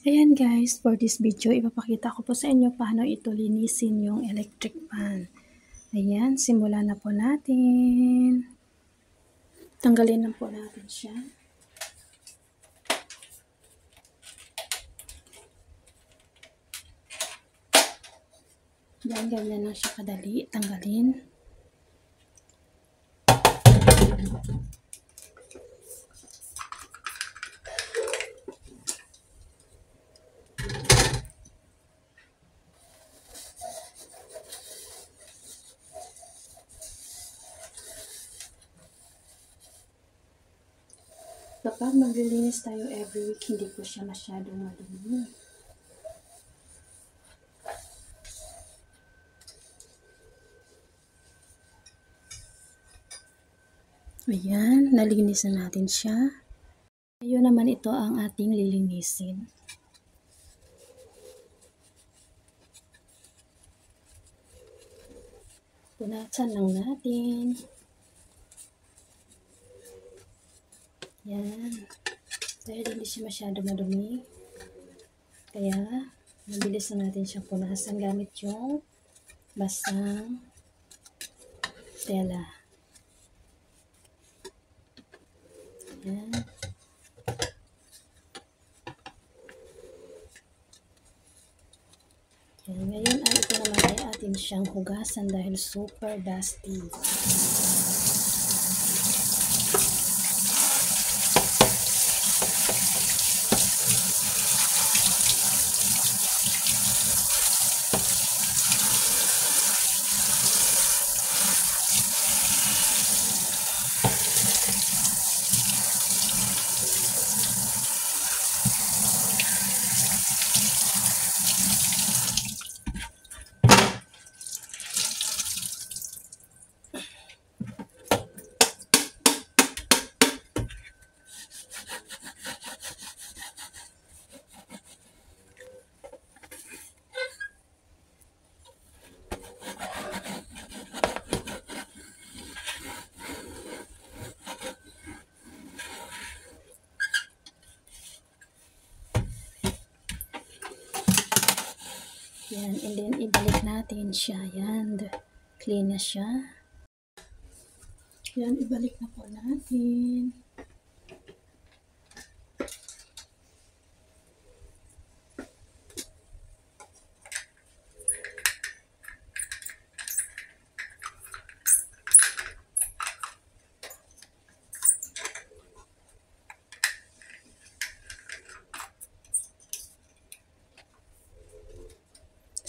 Ayan guys, for this video, ipapakita ko po sa inyo paano ito linisin yung electric fan. Ayan, simulan na po natin. Tanggalin na po natin siya. Yan, ganyan lang siya kadali. Tanggalin. Kapag maglilinis tayo every week, hindi po siya masyadong madumi. Ayan, nalinis na natin siya. Ngayon naman ito ang ating lilinisin. Punasan lang natin. Yan. Dahil hindi siya masyado madumi. Kaya, mabilis na natin siyang punasan gamit yung basang tela. Yan. Yan. Ngayon ay ito naman ay atin siyang hugasan dahil super dusty. Yan, and then ibalik natin siya. Yan, clean na siya. Yan, ibalik na po natin.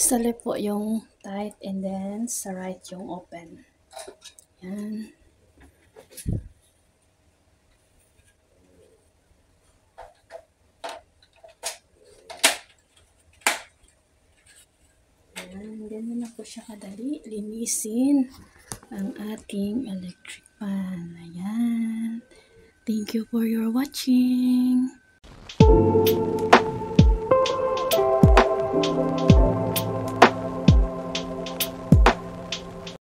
Sa left po yung tight and then sa right yung open. Yan. Yan. Ganyan na po siya kadali. Linisin ang ating electric fan. Ayan. Thank you for your watching.